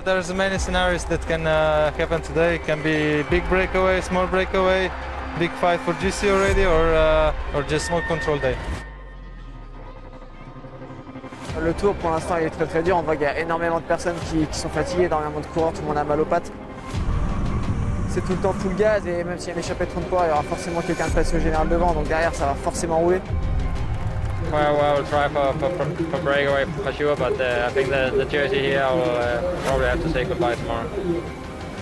There's many scenarios that can happen today. It can be big breakaway, small breakaway, big fight for GC already, or just small control day. Le tour pour l'instant il est très très dur, on voit qu'il y a énormément de personnes qui sont fatiguées, énormément de coureurs, tout le monde a mal aux pattes. C'est tout le temps full gaz et même s'il y a une échappée de 30 coureurs, il y aura forcément quelqu'un de presque général devant, donc derrière ça va forcément rouler. Well, we'll try for breakaway for sure, but I think the jersey here I will probably have to say goodbye tomorrow.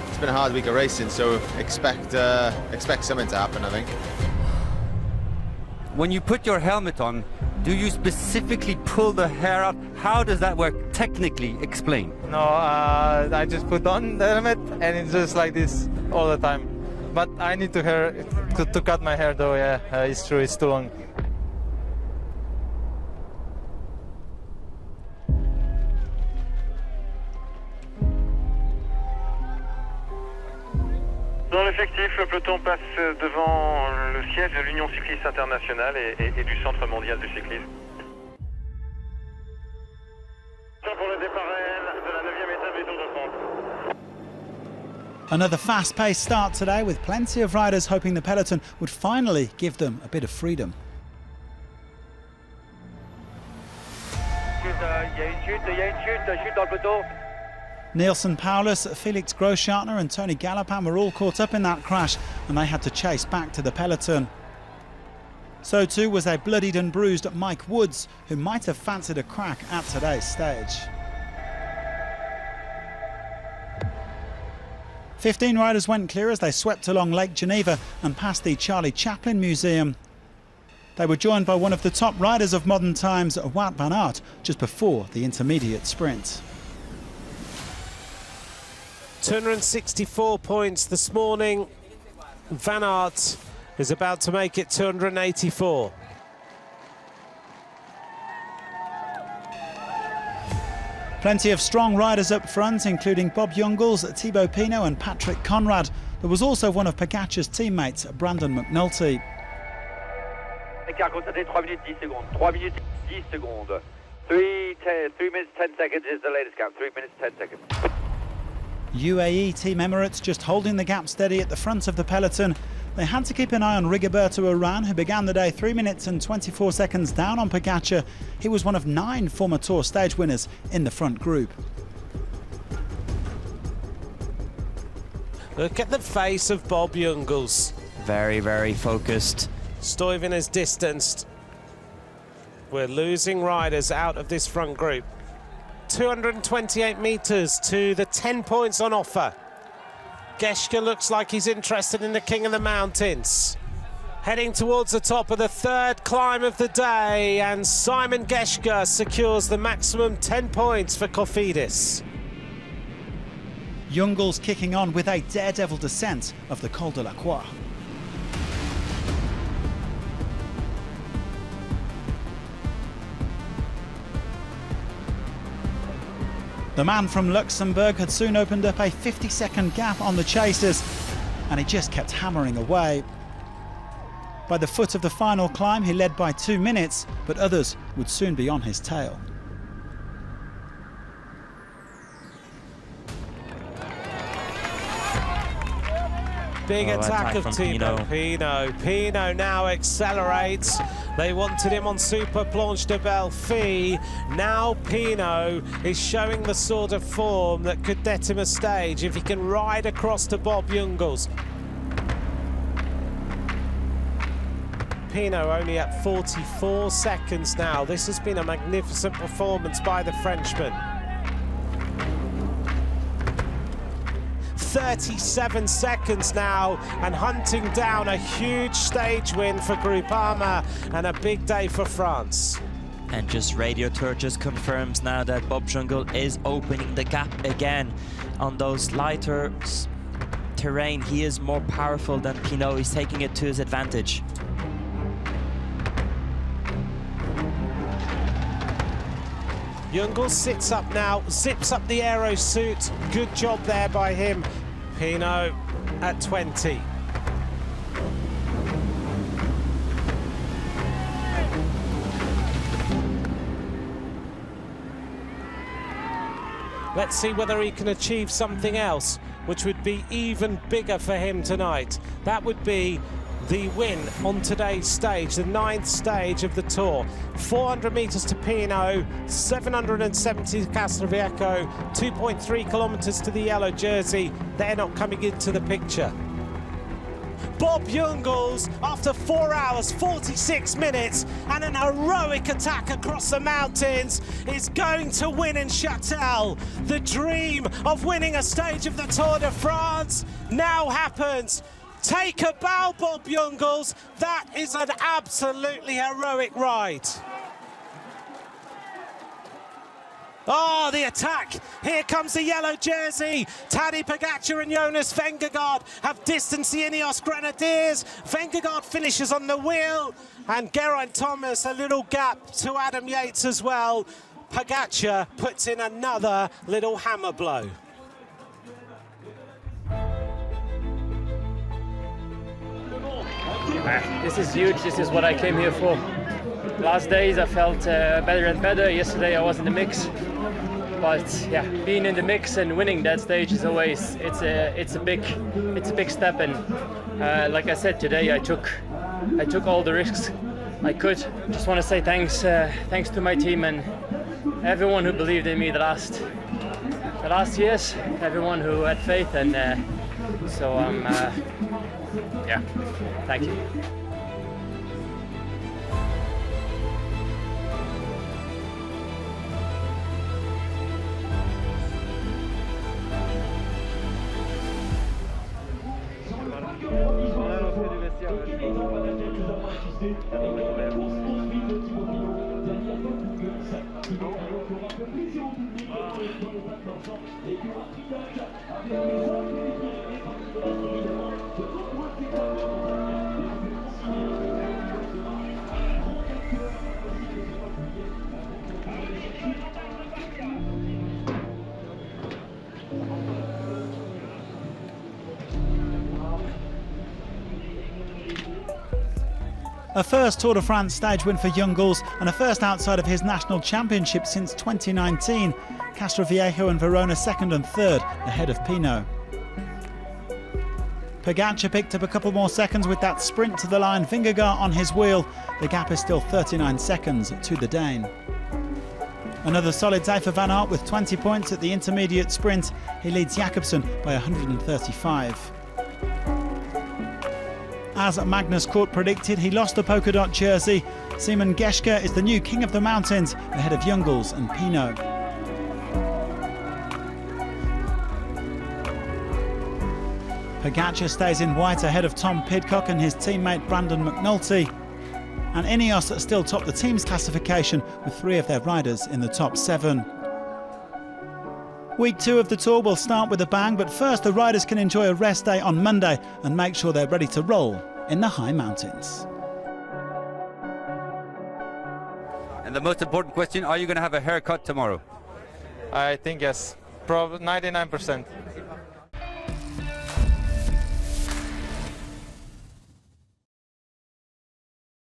It's been a hard week of racing, so expect something to happen, I think. When you put your helmet on, do you specifically pull the hair out? How does that work technically? Explain. No, I just put on the helmet and it's just like this all the time. But I need to cut my hair though, yeah, it's true, it's too long. Dans l'effectif, le peloton passe devant le siège de l'Union cycliste internationale et du Centre mondial du cyclisme. Pour le départ réel de la 9e étape du Tour de France. Another fast-paced start today with plenty of riders hoping the peloton would finally give them a bit of freedom. Il y a une chute dans le peloton. Nielsen Paulus, Felix Großschartner and Tony Galopin were all caught up in that crash and they had to chase back to the peloton. So too was a bloodied and bruised Mike Woods, who might have fancied a crack at today's stage. 15 riders went clear as they swept along Lake Geneva and past the Charlie Chaplin Museum. They were joined by one of the top riders of modern times, Wout van Aert, just before the intermediate sprint. 264 points this morning. Van Aert is about to make it 284. Plenty of strong riders up front, including Bob Jungels, Thibaut Pinot and Patrick Conrad. There was also one of Pogačar's teammates, Brandon McNulty. Écart constaté, 3 minutes 10 secondes. 3 minutes 10 secondes. 3 minutes 10 seconds is the latest count. 3 minutes 10 seconds. UAE Team Emirates just holding the gap steady at the front of the peloton. They had to keep an eye on Rigoberto Urán, who began the day 3 minutes and 24 seconds down on Pogačar. He was one of 9 former Tour stage winners in the front group. Look at the face of Bob Jungels. Very, very focused. Stuyven is distanced. We're losing riders out of this front group. 228 metres to the 10 points on offer. Geschke looks like he's interested in the King of the Mountains. Heading towards the top of the third climb of the day, and Simon Geschke secures the maximum 10 points for Cofidis. Jungels kicking on with a daredevil descent of the Col de la Croix. The man from Luxembourg had soon opened up a 50-second gap on the chasers, and he just kept hammering away. By the foot of the final climb, he led by 2 minutes, but others would soon be on his tail. Big attack of Pinot. Pinot now accelerates. They wanted him on Super Planche de Belfi. Now Pinot is showing the sort of form that could net him a stage if he can ride across to Bob Jungels. Pinot only at 44 seconds now. This has been a magnificent performance by the Frenchman. 37 seconds now, and hunting down a huge stage win for Groupama and a big day for France. And just Radio Tour just confirms now that Bob Jungels is opening the gap again on those lighter terrain. He is more powerful than Pinot. He's taking it to his advantage. Jungels sits up now, zips up the aero suit. Good job there by him. Pinot at 20. Let's see whether he can achieve something else, which would be even bigger for him tonight. That would be the win on today's stage, the 9th stage of the Tour. 400 metres to Pinot, 770 to CASTROVIEJO, 2.3 kilometres to the yellow jersey. They're not coming into the picture. Bob Jungels, after 4 hours, 46 minutes, and an heroic attack across the mountains, is going to win in Châtel. The dream of winning a stage of the Tour de France now happens. Take a bow, Bob Jungels. That is an absolutely heroic ride. Oh, the attack. Here comes the yellow jersey. Tadej, Pogačar and Jonas VINGEGAARD have distanced the INEOS Grenadiers. VINGEGAARD finishes on the wheel. And Geraint Thomas, a little gap to Adam Yates as well. Pogačar puts in another little hammer blow. This is huge. This is what I came here for. Last days I felt better and better. Yesterday I was in the mix, but yeah, being in the mix and winning that stage is always it's a big step. And like I said today, I took all the risks I could. Just want to say thanks to my team and everyone who believed in me the last years, everyone who had faith, and so yeah, thank you. A first Tour de France stage win for Jungels and a first outside of his national championship since 2019. CASTROVIEJO and Verona second and third, ahead of Pinot. Pogačar picked up a couple more seconds with that sprint to the line. Vingegaard on his wheel. The gap is still 39 seconds to the Dane. Another solid day for Van Aert with 20 points at the intermediate sprint. He leads Jakobsen by 135. As Magnus Kort predicted, he lost the polka dot jersey. Simon Geschke is the new king of the mountains, ahead of Jungels and Pinot. Pogačar stays in white ahead of Tom Pidcock and his teammate Brandon McNulty. And INEOS still top the team's classification with 3 of their riders in the top 7. Week 2 of the Tour will start with a bang, but first the riders can enjoy a rest day on Monday and make sure they're ready to roll in the high mountains. And the most important question, are you going to have a haircut tomorrow? I think yes, probably 99%.